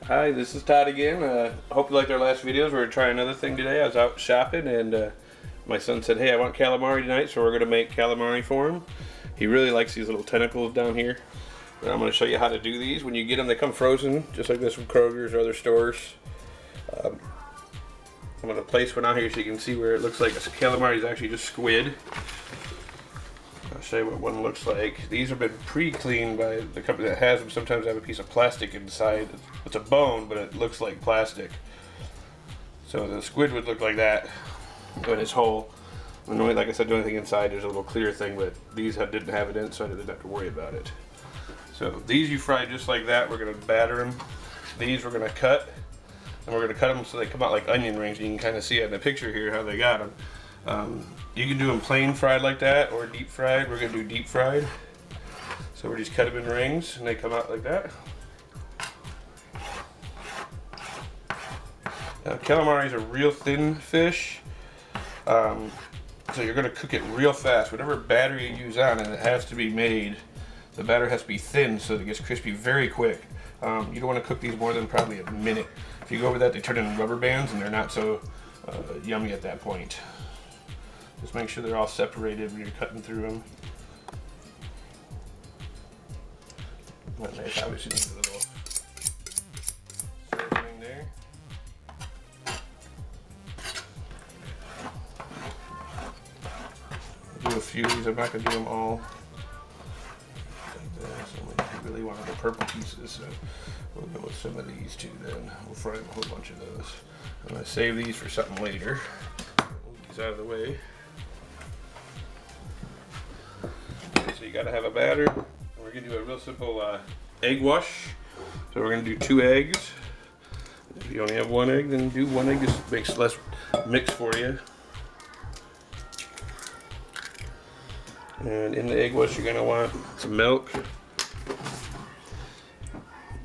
Hi, this is Todd again. Hope you liked our last videos. We're going to try another thing today. I was out shopping and my son said, hey, I want calamari tonight, so we're going to make calamari for him. He really likes these little tentacles down here. And I'm going to show you how to do these. When you get them, they come frozen, just like this from Kroger's or other stores. I'm going to place one out here so you can see where it looks like a calamari is actually just squid. I'll show you what one looks like. These have been pre-cleaned by the company that has them. Sometimes they have a piece of plastic inside. It's a bone, but it looks like plastic. So the squid would look like that when it's whole. And only, like I said, the only thing inside there's a little clear thing, but these didn't have it in, so I didn't have to worry about it. So these you fry just like that. We're going to batter them. These we're going to cut, and we're going to cut them so they come out like onion rings. You can kind of see it in the picture here how they got them. You can do them plain fried like that or deep fried. We're going to do deep fried. So we just cut them in rings and they come out like that. Calamari is a real thin fish. So you're going to cook it real fast. Whatever batter you use on it, it has to be made. The batter has to be thin so that it gets crispy very quick. You don't want to cook these more than probably a minute. If you go over that, they turn into rubber bands and they're not so yummy at that point. Just make sure they're all separated when you're cutting through them. Nice, obviously need a little circling there. I'll do a few of these. I'm not going to do them all like this. I really want the purple pieces, so we'll go with some of these too. Then we'll fry a whole bunch of those. I'm going to save these for something later. Move these out of the way. So you got to have a batter. We're going to do a real simple egg wash. So we're going to do 2 eggs. If you only have 1 egg, then do 1 egg. Just makes less mix for you. And in the egg wash, you're going to want some milk.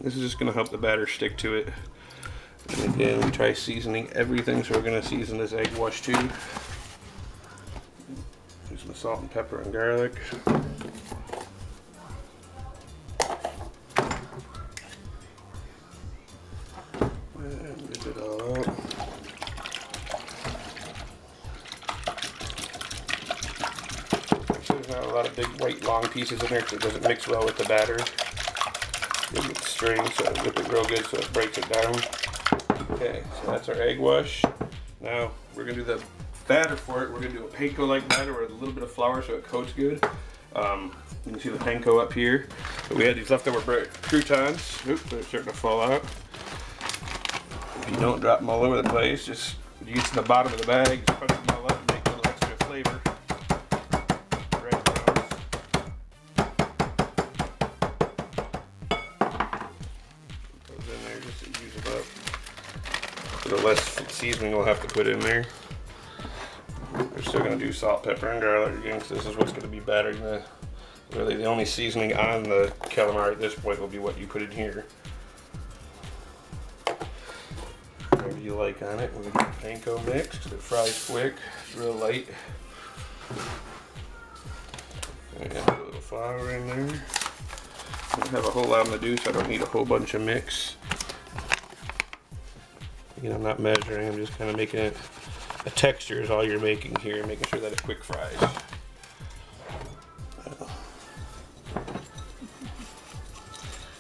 This is just going to help the batter stick to it. And again, we try seasoning everything, so we're going to season this egg wash too. Do some salt and pepper and garlic. And mix it all out. There's not a lot of big white long pieces in there because it doesn't mix well with the batter. It gets strained, so I whip it real good so it breaks it down. Okay, so that's our egg wash. Now we're going to do the batter for it. We're going to do a panko-like batter with a little bit of flour so it coats good. You can see the panko up here. But we had these leftover croutons. Oops, they're starting to fall out. If you don't drop them all over the place, just you get to the bottom of the bag, just punch them all up and make a little extra flavor. Breadcrumbs. Put those in there just to use them up. A little less seasoning we'll have to put in there. We're still going to do salt, pepper, and garlic again because this is what's going to be battering the. Really, the only seasoning on the calamari at this point will be what you put in here. Whatever you like on it. We're going to do panko mix because it fries quick. It's real light. And put a little flour in there. I don't have a whole lot to do, so I don't need a whole bunch of mix. Again, I'm not measuring. I'm just kind of making it. A texture is all you're making here, making sure that it quick fries.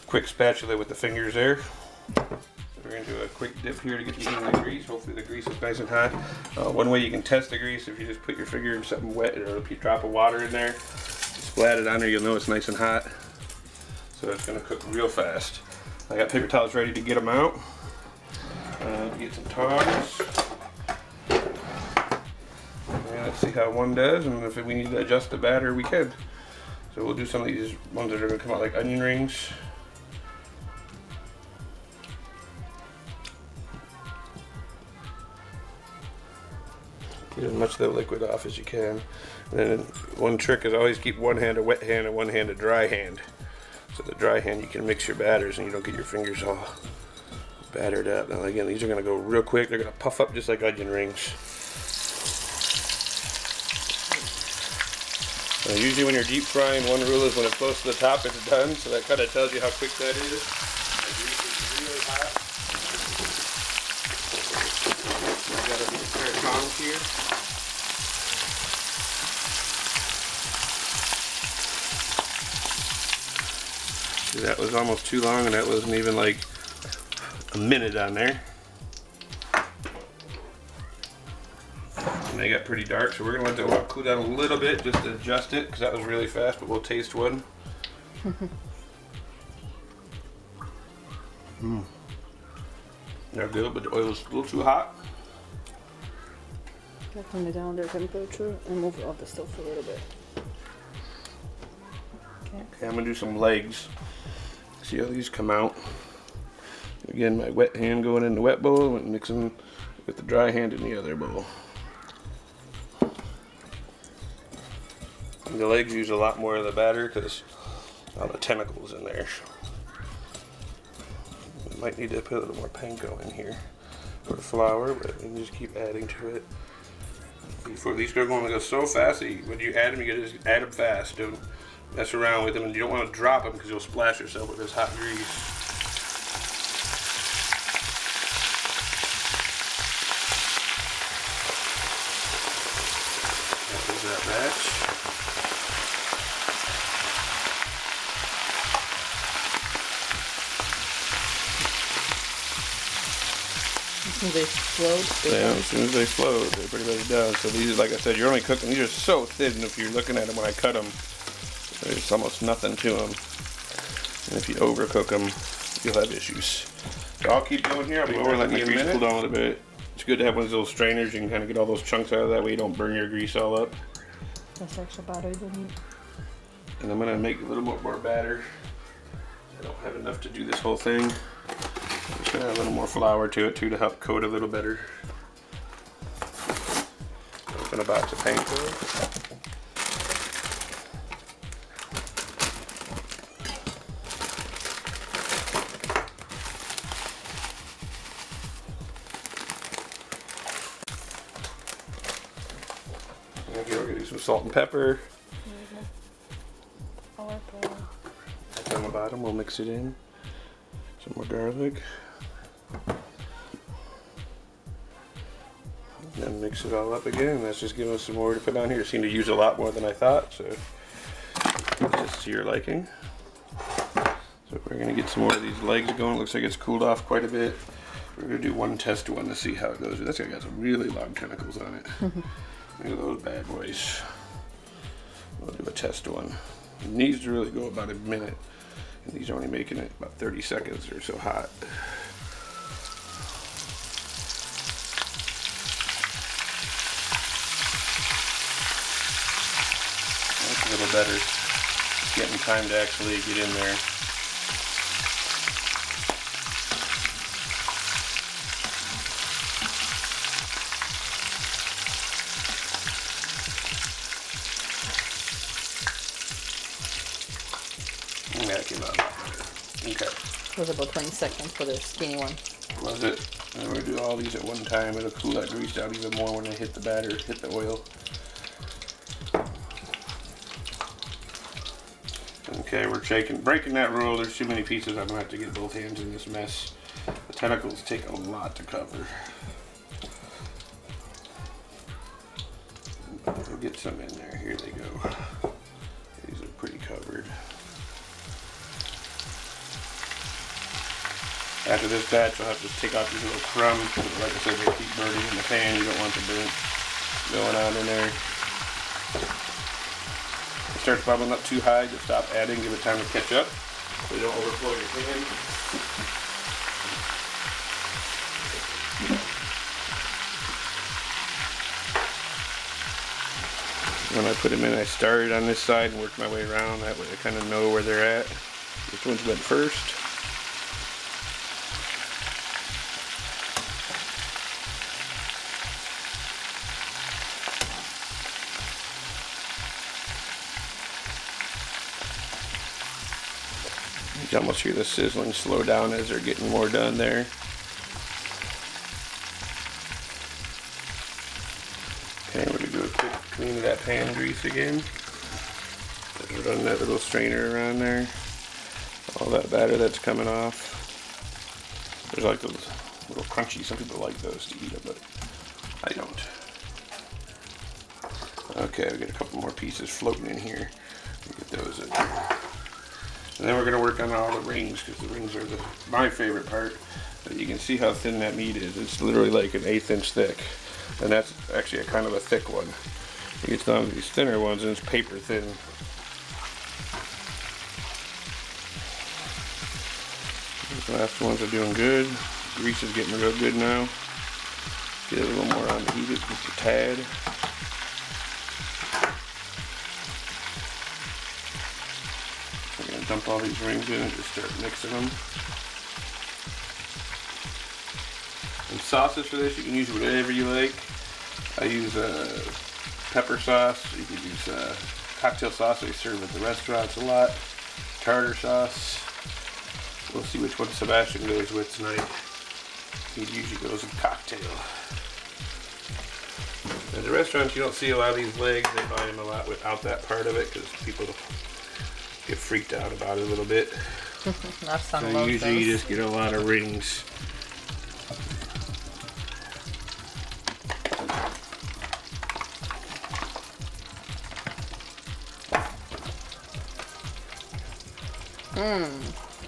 Quick spatula with the fingers there. So we're going to do a quick dip here to get the in the grease. Hopefully the grease is nice and hot. One way you can test the grease, if you just put your finger in something wet or a drop of water in there, splat it on there, you'll know it's nice and hot. So it's going to cook real fast. I got paper towels ready to get them out. Get some tongs. Let's see how one does, and if we need to adjust the batter, we can. So we'll do some of these ones that are going to come out like onion rings. Get as much of the liquid off as you can. And then one trick is always keep one hand a wet hand and one hand a dry hand. So the dry hand you can mix your batters and you don't get your fingers all battered up. Now again, these are going to go real quick. They're going to puff up just like onion rings. Usually when you're deep frying, one rule is when it's close to the top, it's done. So that kind of tells you how quick that is. The grease is really hot. here. That was almost too long, and that wasn't even like a minute on there. And they got pretty dark, so we're gonna let that cool down a little bit just to adjust it, because that was really fast, but we'll taste one. They're good, but the oil's a little too hot. Turn down their temperature and move off the stove a little bit. Okay, I'm gonna do some legs. See how these come out. Again, my wet hand going in the wet bowl and mixing with the dry hand in the other bowl. And the legs use a lot more of the batter because all the tentacles in there. We might need to put a little more panko in here for flour, but we can just keep adding to it. Before these are going to go so fast that when you add them, you gotta just add them fast. Don't mess around with them, and you don't want to drop them because you'll splash yourself with this hot grease. That was that batch. As soon as they float, Yeah, as soon as they float, they're pretty much done. So these, like I said, you're only cooking. These are so thin. If you're looking at them when I cut them, there's almost nothing to them. And if you overcook them, you'll have issues. So I'll keep going here. I'll be over letting the grease cool down a little bit. It's good to have one of those little strainers. You can kind of get all those chunks out of that way. You don't burn your grease all up. that's extra batter you need. And I'm gonna make a little more batter. I don't have enough to do this whole thing. I'm just gonna add a little more flour to it too to help coat a little better. Open a box of panko. Okay, we're gonna do some salt and pepper. That's on the bottom, we'll mix it in. Some more garlic. And then mix it all up again. That's just giving us some more to put on here. Seem to use a lot more than I thought, so just to your liking. So we're gonna get some more of these legs going. Looks like it's cooled off quite a bit. We're gonna do one test one to see how it goes. This guy got some really long tentacles on it. Look at those bad boys. We'll do a test one. It needs to really go about a minute. And these are only making it about 30 seconds. They're so hot. That's a little better. Getting time to actually get in there. That came out a lot better. Okay. It was about 20 seconds for the skinny one. Was it? And we're gonna do all these at one time. It'll cool that grease down even more when they hit the batter, hit the oil. Okay, we're breaking that rule. There's too many pieces. I'm gonna have to get both hands in this mess. The tentacles take a lot to cover. We'll get some in there. Here they go. These are pretty covered. After this batch, you'll have to take out these little crumbs. Like I said, they keep burning in the pan. You don't want the burnt going on in there. If it starts bubbling up too high, just stop adding. Give it time to catch up so you don't overflow your pan. When I put them in, I started on this side and worked my way around. That way I kind of know where they're at. Which ones went first. You can almost hear the sizzling slow down as they're getting more done there. Okay, we're going to do a quick clean of that pan grease again. Run that little strainer around there. All that batter that's coming off. There's like those little crunchy, some people like those to eat them, but I don't. Okay, we got a couple more pieces floating in here. Get those in there. And then we're going to work on all the rings, because the rings are my favorite part. But you can see how thin that meat is. It's literally like an 1/8 inch thick. And that's actually a kind of a thick one. You get down to these thinner ones and it's paper thin. These last ones are doing good. Grease is getting real good now. Get a little more on the heat, just a tad. I'm going to dump all these rings in and just start mixing them. And sauces for this, you can use whatever you like. I use pepper sauce. You can use cocktail sauce they serve at the restaurants a lot. Tartar sauce. We'll see which one Sebastian goes with tonight. He usually goes with cocktail. At the restaurants, you don't see a lot of these legs. They buy them a lot without that part of it because people get freaked out about it a little bit. So usually you just get a lot of rings.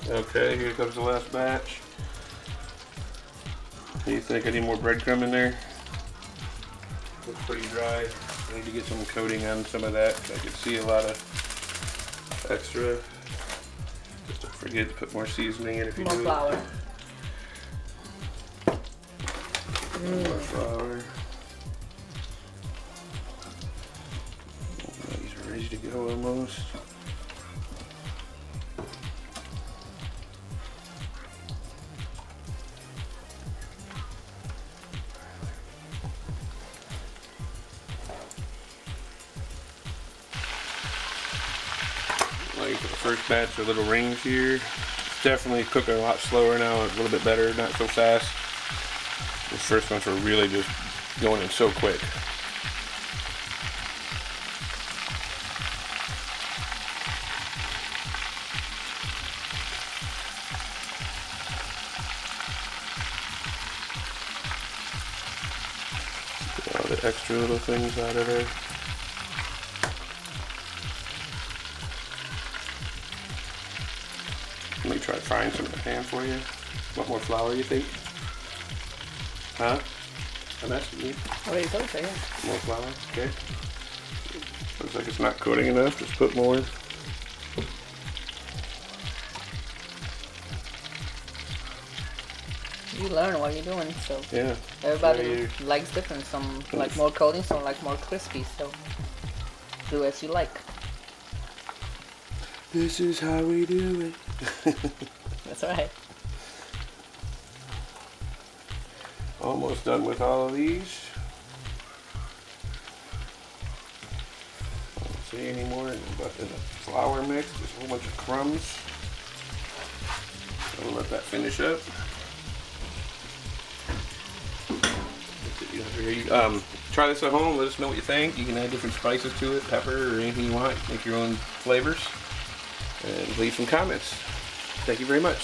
Okay, here comes the last batch. Do you think I need more breadcrumb in there? Looks pretty dry. I need to get some coating on some of that. I can see a lot of extra. Just don't forget to put more seasoning in if you do. More flour. More flour. These are ready to go almost. Like for the first batch of little rings here. It's definitely cooking a lot slower now, a little bit better, not so fast. These first ones were really just going in so quick. Get all the extra little things out of there. Let me try frying some in the pan for you. What more flour you think? Huh? I'm asking you. Already told you, yeah. More flour, okay. Looks like it's not coating enough, just put more. You learn what you're doing, so Yeah. everybody likes different. Some like more coating, some like more crispy, so do as you like. This is how we do it. That's right. Almost done with all of these. I don't see any more but in the flour mix. Just a whole bunch of crumbs. So we'll let that finish up. Try this at home. Let us know what you think. You can add different spices to it, pepper or anything you want. Make your own flavors. And leave some comments. Thank you very much.